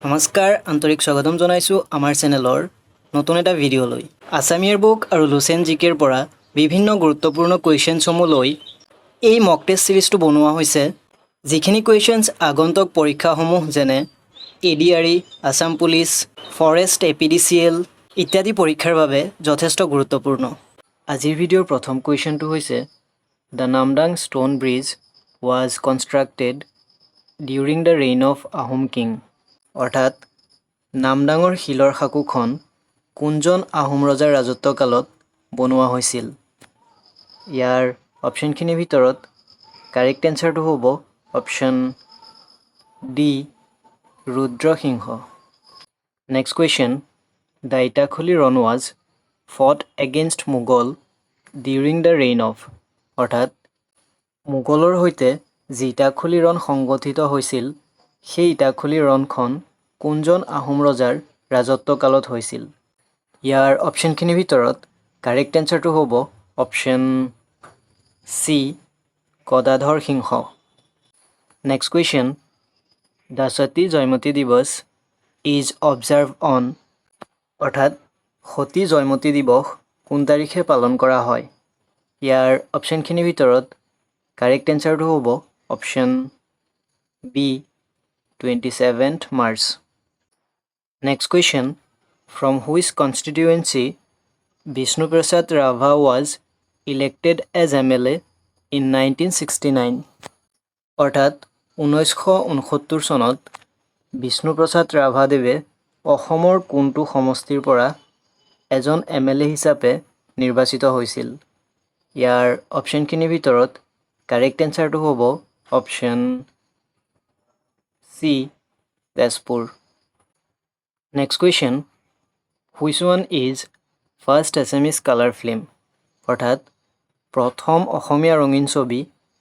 নমস্কাৰ আন্তৰিক স্বাগতম জনাইছোঁ আমাৰ চেনেলৰ নতুন এটা ভিডিঅ'লৈ। আছাম ইয়েৰ বুক আৰু লুচেণ্ট জিকেৰ পৰা বিভিন্ন গুৰুত্বপূৰ্ণ কুৱেশ্যনসমূহ লৈ এই মক টেষ্ট সিৰিজটো বনোৱা হৈছে, যিখিনি কুৱেশ্যনছ আগন্তুক পৰীক্ষাসমূহ যেনে ADRE, Assam police, forest, APDCL ইত্যাদি পৰীক্ষাৰ বাবে যথেষ্ট গুৰুত্বপূৰ্ণ। আজিৰ ভিডিঅ'ৰ প্ৰথম কুৱেশ্যনটো হৈছে the Namdang stone bridge was constructed during the reign of Ahom king. অৰ্থাৎ নামদাঙৰ শিলৰ সাঁকোখন কোনজন আহোম ৰজাৰ ৰাজত্বকালত বনোৱা হৈছিল? ইয়াৰ অপশ্যনখিনিৰ ভিতৰত কাৰেক্ট এনচাৰটো হ'ব option D, Rudrasingha. Next question, the Itakhuli ৰণ was fought against Mughal during the reign of. অৰ্থাৎ মোগলৰ সৈতে যি ইটাখুলি ৰণ সংগঠিত হৈছিল, সেই ইটাখুলি ৰণখন কোনজন আহোম ৰজাৰ ৰাজত্বকালত হৈছিল? ইয়াৰ অপশ্যনখিনিৰ ভিতৰত কাৰেক্ট এনচাৰটো হ'ব option C, Gadadhar Singha. Next question, the Sati Joymoti Divas is observe on. অৰ্থাৎ সতী জয়মতী দিৱস কোন তাৰিখে পালন কৰা হয়? ইয়াৰ অপশ্যনখিনিৰ ভিতৰত কাৰেক্ট এনচাৰটো হ'ব option B, 27th March. Next question, from which constituency Bishnu Prasad Rava was elected as MLA in 1969? অৰ্থাৎ 1969 চনত বিষ্ণু প্ৰসাদ ৰাভাদেৱে অসমৰ কোনটো সমষ্টিৰ পৰা এজন MLA হিচাপে নিৰ্বাচিত হৈছিল? ইয়াৰ অপশ্যনখিনিৰ ভিতৰত কাৰেক্ট এনচাৰটো হ'ব option C, Tezpur. Next question, which one is first Assamese colour film? অৰ্থাৎ প্ৰথম অসমীয়া ৰঙীন ছবি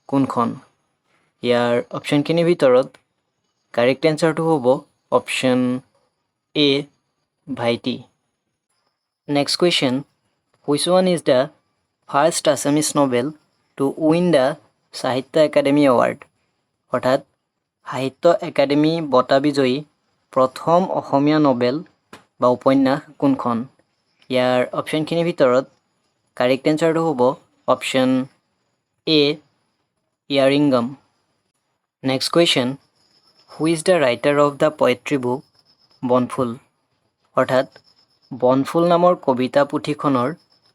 কোনখন? ইয়াৰ অপশ্যনখিনিৰ ভিতৰত কাৰেক্ট এনচাৰটো হ'ব অপশ্যন এ, ভাইটি। Next question, which one is the first Assamese novel to win the সাহিত্য একাডেমী এৱাৰ্ড? অৰ্থাৎ সাহিত্য একাডেমী বঁটা বিজয়ী প্ৰথম অসমীয়া নভেল বা উপন্যাস কোনখন? ইয়াৰ অপশ্যনখিনিৰ ভিতৰত কাৰেক্ট এনচাৰটো হ'ব option A, Iyaruingam. Next question, who is the writer of the poetry book Bonphul? অৰ্থাৎ বনফুল নামৰ কবিতা পুথিখনৰ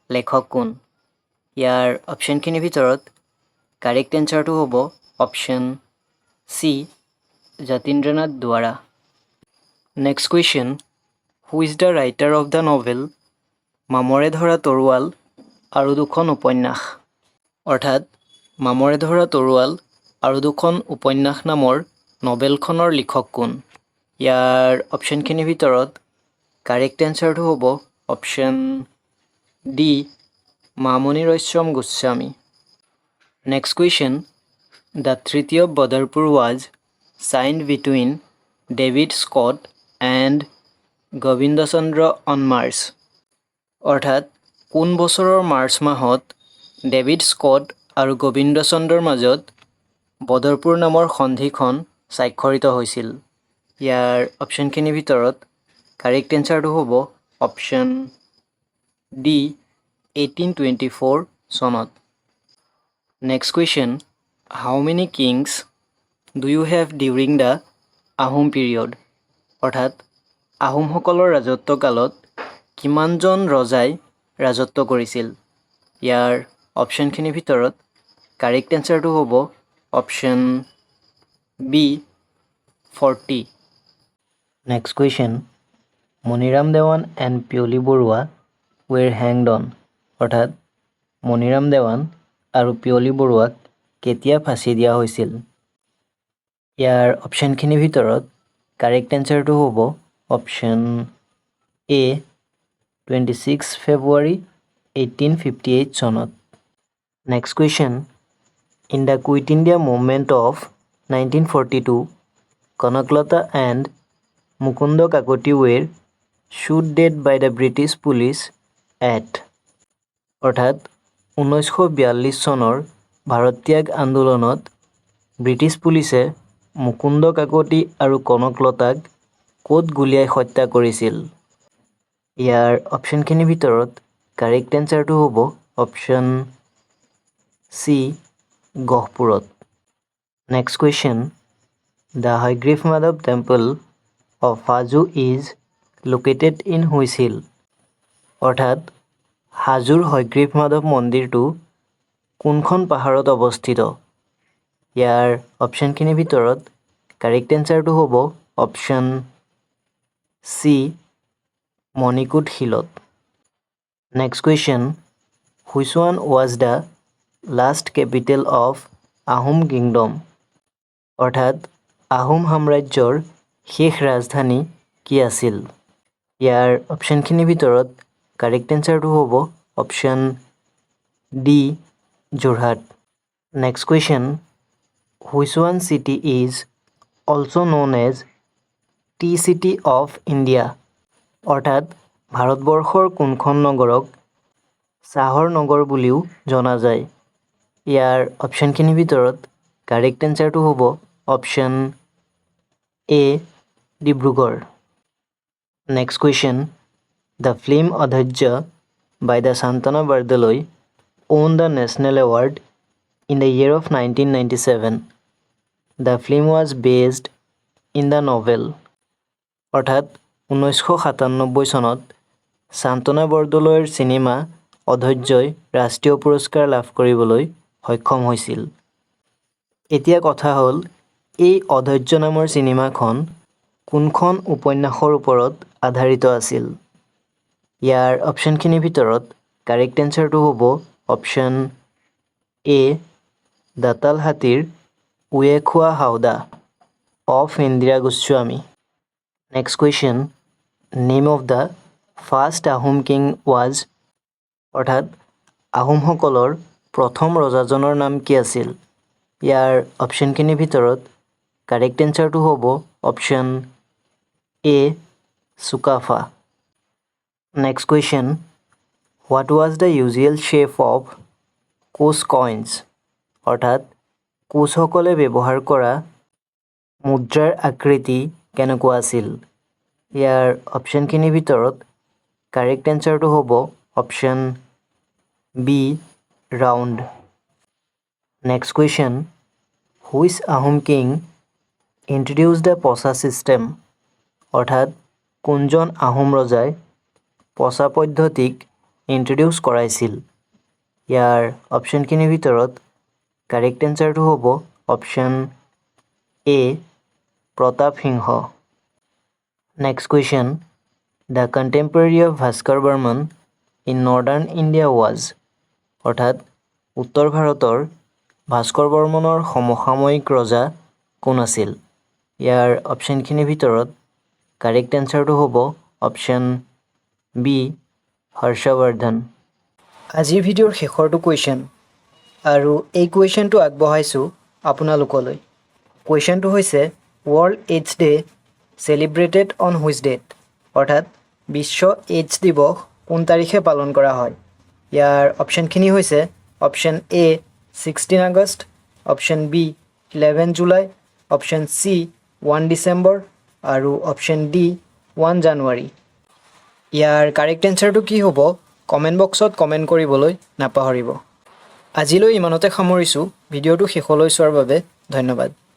লেখক কোন? ইয়াৰ অপশ্যনখিনিৰ ভিতৰত কাৰেক্ট এনচাৰটো হ'ব option C, Jatindranath Duwara. Next question, who is the writer of the novel Mamore Dhora তৰোৱাল আৰু দুখন উপন্যাস? অৰ্থাৎ মামৰে ধৰা তৰোৱাল আৰু দুখন উপন্যাস নামৰ নভেলখনৰ লিখক কোন? ইয়াৰ অপশ্যনখিনিৰ ভিতৰত কাৰেক্ট এনচাৰটো হ'ব option D, Mamoni Raisom Goswami. Next question, the treaty of Badarpur was signed between David Scott and Gobinda Chandra on March. অৰ্থাৎ কোন বছৰৰ মাৰ্চ মাহত ডেভিড স্কট আৰু গোবিন্দ চন্দ্ৰৰ মাজত বদৰপুৰ নামৰ সন্ধিখন স্বাক্ষৰিত হৈছিল? ইয়াৰ অপশ্যনখিনিৰ ভিতৰত কাৰেক্ট এনচাৰটো হ'ব অপশ্যন ডি, 1824 চনত। Next question, how many kings do you have during the Ahom period? অৰ্থাৎ আহোমসকলৰ ৰাজত্বকালত কিমানজন ৰজাই ৰাজত্ব কৰিছিল? ইয়াৰ অপশ্যনখিনিৰ ভিতৰত কাৰেক্ট এনচাৰটো হ'ব option B, 40। Next question, Maniram Dewan and Piyali Barua were hanged on. অৰ্থাৎ মণিৰাম দেৱান আৰু পিয়লি বৰুৱাক কেতিয়া ফাঁচি দিয়া হৈছিল? ইয়াৰ অপশ্যনখিনিৰ ভিতৰত কাৰেক্ট এনচাৰটো হ'ব অপশ্যন এ, 26 ফেব্ৰুৱাৰী 1858 চনত। Next question, in the quit India movement of 1942 Kanaklata and Mukunda Kakati were shot dead by the British police at. অৰ্থাৎ 1942 চনৰ ভাৰত্যাগ আন্দোলনত ব্ৰিটিছ পুলিচে মুকুন্দ কাকতি আৰু কনকলতাক ক'ত গুলিয়াই হত্যা কৰিছিল ইয়াৰ অপশ্যনখিনিৰ ভিতৰত কাৰেক্ট এনচাৰটো হ'ব অপশ্যন চি গহপুৰত next question the Hayagriva Madhava temple of Hajo is located in which hill অৰ্থাৎ হাজোৰ হয়গ্ৰীৱ মাধৱ মন্দিৰটো কোনখন পাহাৰত অৱস্থিত ইয়াৰ অপশ্যনখিনিৰ ভিতৰত কাৰেক্ট এনচাৰটো হ'ব অপশ্যন চি মণিকোট হিলত next question which one was the last capital of Ahom kingdom অৰ্থাৎ আহোম সাম্ৰাজ্যৰ শেষ ৰাজধানী কি আছিল ইয়াৰ অপশ্যনখিনিৰ ভিতৰত কাৰেক্ট এনচাৰটো হ'ব option D Jorhat next question which one city is also' known as tea city of India অৰ্থাৎ ভাৰতবৰ্ষৰ কোনখন নগৰক চাহৰ নগৰ বুলিও জনা যায় ইয়াৰ অপশ্যনখিনিৰ ভিতৰত কাৰেক্ট এনচাৰটো হ'ব option A Dibrugarh next question the film Adhoirya by the Santwana Bordoloi won the National Award in the year of 1997. The film was based in the novel. অৰ্থাৎ 1997 চনত শান্তনা বৰদলৈৰ চিনেমা অধৈৰ্যই ৰাষ্ট্ৰীয় পুৰস্কাৰ লাভ কৰিবলৈ সক্ষম হৈছিল এতিয়া কথা হ'ল এই অধৈৰ্য নামৰ চিনেমাখন কোনখন উপন্যাসৰ ওপৰত আধাৰিত আছিল ইয়াৰ অপশ্যনখিনিৰ ভিতৰত কাৰেক্ট এনচাৰটো হ'ব অপশ্যন এ দাতাল হাতীৰ উয়ে খোৱা হাওদা of Indira Goswami next question name of the first Ahom king was অৰ্থাৎ আহোমসকলৰ প্ৰথম ৰজাজনৰ নাম কি আছিল ইয়াৰ অপশ্যনখিনিৰ ভিতৰত কাৰেক্ট এনচাৰটো হ'ব option A Sukapha next question what was the usual shape of Koch coins অৰ্থাৎ কোচসকলে ব্যৱহাৰ কৰা মুদ্ৰাৰ আকৃতি কেনেকুৱা আছিল ইয়াৰ অপশ্যনখিনিৰ ভিতৰত কাৰেক্ট এনচাৰটো হ'ব option B round next question which Ahom king introduce the Posa system অৰ্থাৎ কোনজন আহোম ৰজাই পচা পদ্ধতিক ইন্ট্ৰডিউচ কৰাইছিল ইয়াৰ অপশ্যনখিনিৰ ভিতৰত কাৰেক্ট এনচাৰটো হ'ব option A Pratap Singha next question the contemporary of Bhaskar Barman in northern India was অৰ্থাৎ উত্তৰ ভাৰতৰ ভাস্কৰ বৰ্মনৰ সমসাময়িক ৰজা কোন আছিল ইয়াৰ অপশ্যনখিনিৰ ভিতৰত কাৰেক্ট এনচাৰটো হ'ব অপশ্যন বি হৰ্ষবৰ্ধন আজিৰ ভিডিঅ'ৰ শেষৰটো কুৱেশ্যন আৰু এই কুৱেশ্যনটো আগবঢ়াইছোঁ আপোনালোকলৈ কুৱেশ্যনটো হৈছে world AIDS day celebrated on which date অৰ্থাৎ বিশ্ব এইডছ দিৱস কোন তাৰিখে পালন কৰা হয় ইয়াৰ অপশ্যনখিনি হৈছে option A 16 August option B 11 July option C 1 December আৰু অপশ্যন ডি 1 জানুৱাৰী ইয়াৰ কাৰেক্ট এনচাৰটো কি হ'ব কমেণ্ট বক্সত কমেণ্ট কৰিবলৈ নাপাহৰিব আজিলৈ ইমানতে সামৰিছোঁ ভিডিঅ'টো শেষলৈ চোৱাৰ বাবে ধন্যবাদ